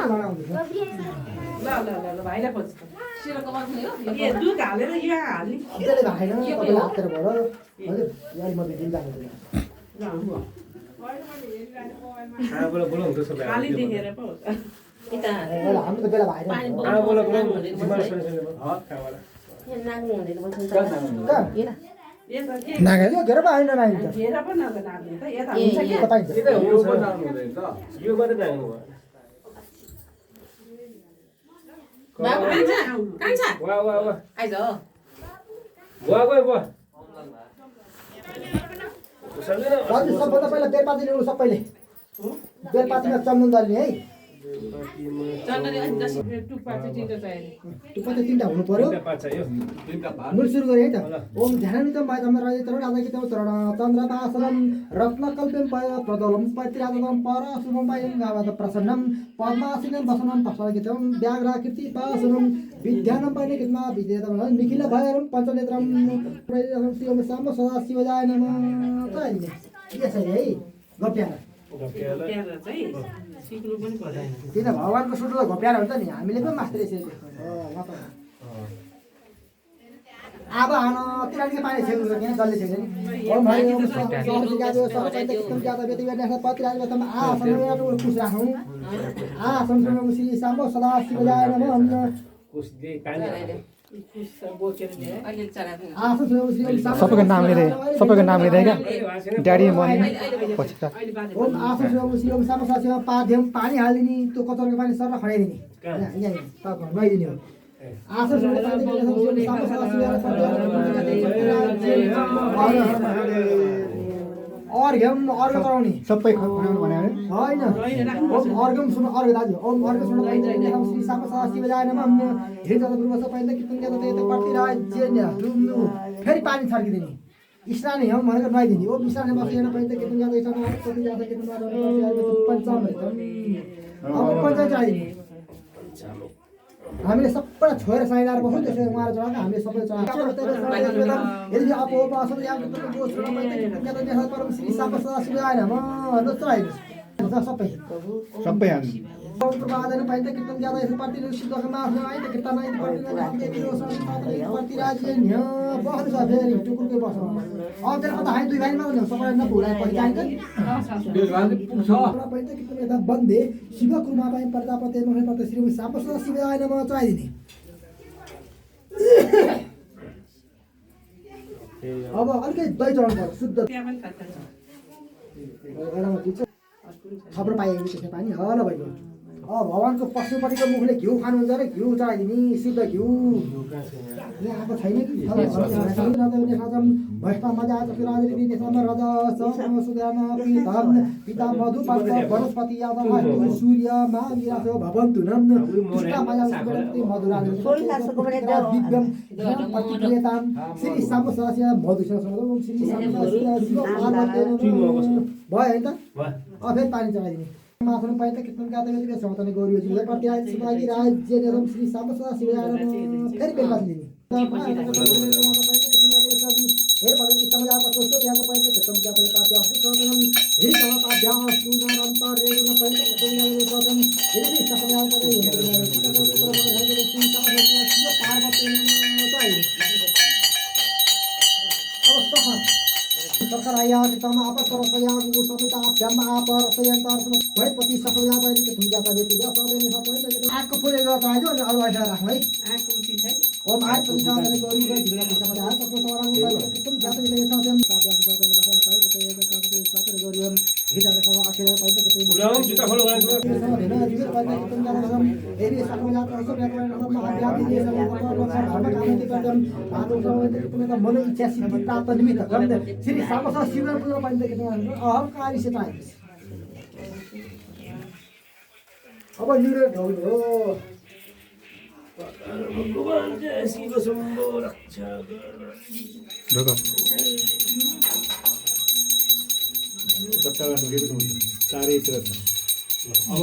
ल भाइलाई खोज सिरोको माथि हो यो दुध हालेर यो हाल्ने त्यसले भाइन तपाईले हातेर भयो हजुर यार म दिदिन जानु ल म बोला बोला हुन्छ सबै खाली देखेर पो यता हाम्रो त बेला भाइन बोला बोला जिम्मा सबै खावाला नाग्नु हुँदैन भन्छ कहाँ यता के नागे यो घेर भाइन नाइ त घेरा पो नगनार्ने त यता हुन्छ के तपाईँ यता हो बनाउनु हुँदैन त यो मात्रै नाग्नु भयो बाबु कहाँ छ वा वा वा आइज वा गयो वा सक्दैन हजुर सबभन्दा पहिला बेलपाती ल्याउनु सबैले बेलपातीमा चन्दन दल्ने है चन्दन अनि दस टुप्पा चाहिँ चिन्ता चाहिने टुप्पा त तीनटा हुनु पर्यो पाछ यो मुल सुरु गरे है त ओम ध्यानान्वितं वाचम राजतरण राजकितं चरण चन्द्रवासनं रत्नकल्पं पय प्रदोलं पतिराजनं परशुभं वयं गावत प्रसन्नं पद्मासीनं वसनं पशगितं व्याघ्राकृति पासनं विद्यानं परिकितमा विद्येतं निखिल भयरं पञ्चनेत्रं प्रयं शिवं साम्ब सदा शिवजाय नमः त यसै है गप्यारा त्यहाँ चाहिँ सिक्नु पनि पर्दैन किन भगवानको सुटो त घोप्याएर हुन्छ नि हामीले पनि मास्टर यसरी अब हान तिरानीको पानी छेक्नु छ किन जल्दी छेक्छ नि ओम हरि ओम सहस्र गाजो सहस्र एकदम ज्यादा व्यक्ति गर्ने पतिराज व्यक्तम आसन मेरो खुश राखौँ आसन सुनौ श्री साम्बो सदा शिवजाय नमः कुछ दे काने बोकेर ल्याए अहिले चला पनि आसन सुनौ श्री साम्बो सबैको नाम लिँदै क्या ड्याडी मम्मी पछि त अहिले बाले ओम आसन सुनौ श्री ओम साम्बो सदा शिव पाद्यम पानी हालिदिने त्यो कचरको पानी सर खडाइदिने यहाँ त नुहाइदिने हो आसन सुनौ श्री साम्बो सदा शिव अर्घ्यम अर्घ चढाउने सबै बनाउनु भने होइन ओम अर्घम सुन अर्घ दाजु ओम अर्घ सुन श्री साम्ब सदा शिवजाय नमः हे जत पूर्व सबै कितन ज्यादा त प्रतिराज्य दुम्नु फेरि पानी छर्किदिने स्नान हम भनेर नुहाइदिने ओम स्नान बसेर पनि कितन ज्यादा स्नान कति ज्यादा कितन पञ्चामृतम अब पञ्चामृत चढाइदिने हामीले सबै छोएर साइडार बस्छौँ त्यसरी उहाँहरू चढाएको हामीले सबै चढाएको यदि अब बस्छौँ यहाँ परम श्री साम्ब सदा शिवजाय नमः चढाइदिनुहोस् सबै हाल्नु प्रभादन पाइन्छ कीर्तन ज्यादा यसो पार्टी सिद्धमा आइन्छ कीर्तन आइन्छ प्रतिराज्य न्य बस्नु छ फेरि टुकुरकै बस्नु अब त्यसको त हामी दुई भाइ मात्र सबै न भुलाइ पनि चाहिन्छ पुग्छ पाइन्छ कीर्तन यता बन्दे शिव कुमा पाइ प्रजापति महेन्द्र श्री साम्ब सदा शिवजाय नमः चढाइदिने अब अलिकति दही चढाउनु पर्छ शुद्ध त्यहाँ पनि खान्छ थप्रो पाइएको त्यसमा पानी हल भइगयो भगवानको पशुपतिको मुखले घिउ खानुहुन्छ अरे घिउ चढाइदिने शुद्ध घिउ यहाँ आएको छैन कि भैष्ट मजा पिता मधु वनस्पति यादव सूर्य माघिरासो भवन्तु नन् दिव्यम प्रतिक्रियतां श्री साम्ब सदा मधुसूदन श्री साम्ब भयो होइन त फेरि पानी चढाइदिने माथुन पाइन्छ कीर्तन गाता व्यक्तिको सौतने गौरी जीवलाई प्रतिहार शिवाजी राज्य निरम श्री साम्ब सदा शिवजाय नमः फेरि बेलपाती दिने हेर भले कीर्तन गाता कस्तो त्यहाँको पाइन्छ कीर्तन गाता ताप्या सुसोतनम हेरि कला ताप्या सुनारन्त रेगुन पाइन्छ कीर्तन गाता सौतन हेरि सफलया सरकार आया कीर्तन आप परसया गुरु समिता भ्याम आप रसयन्तर भयपति सफलया पाइन्छ कीर्तन गाता व्यक्ति सबै सबै आको फुले गर्दा आयो अनि अरु आइसा राख्नु है आँको उची छैन ओम आठ प्रतिशत गरी गरी जीवन पुस्तकमा आए तब तवरङ पाइन्छ कीर्तन गाता व्यक्ति सत्यम ताप्या सबै पाइन्छ गरियम हिजोको आखिर पाइन्छ कीर्तन उलाउ जुत्ता खोलो भने हैन जीवन पाइन्छ कीर्तन गाता एरी सफलया सब व्याकरण आध्यात्मिक मन इच्छा सिद्धि प्राप्त निमित्त गर्दै श्री साम्ब सदा शिवजाय पूजा पाइन्छ कीर्तन अहंकारी से चाहिन्छ अब युरो ढोल हो भगवान जय शिव शम्भो रक्षा ढोका चारैतिर छ अब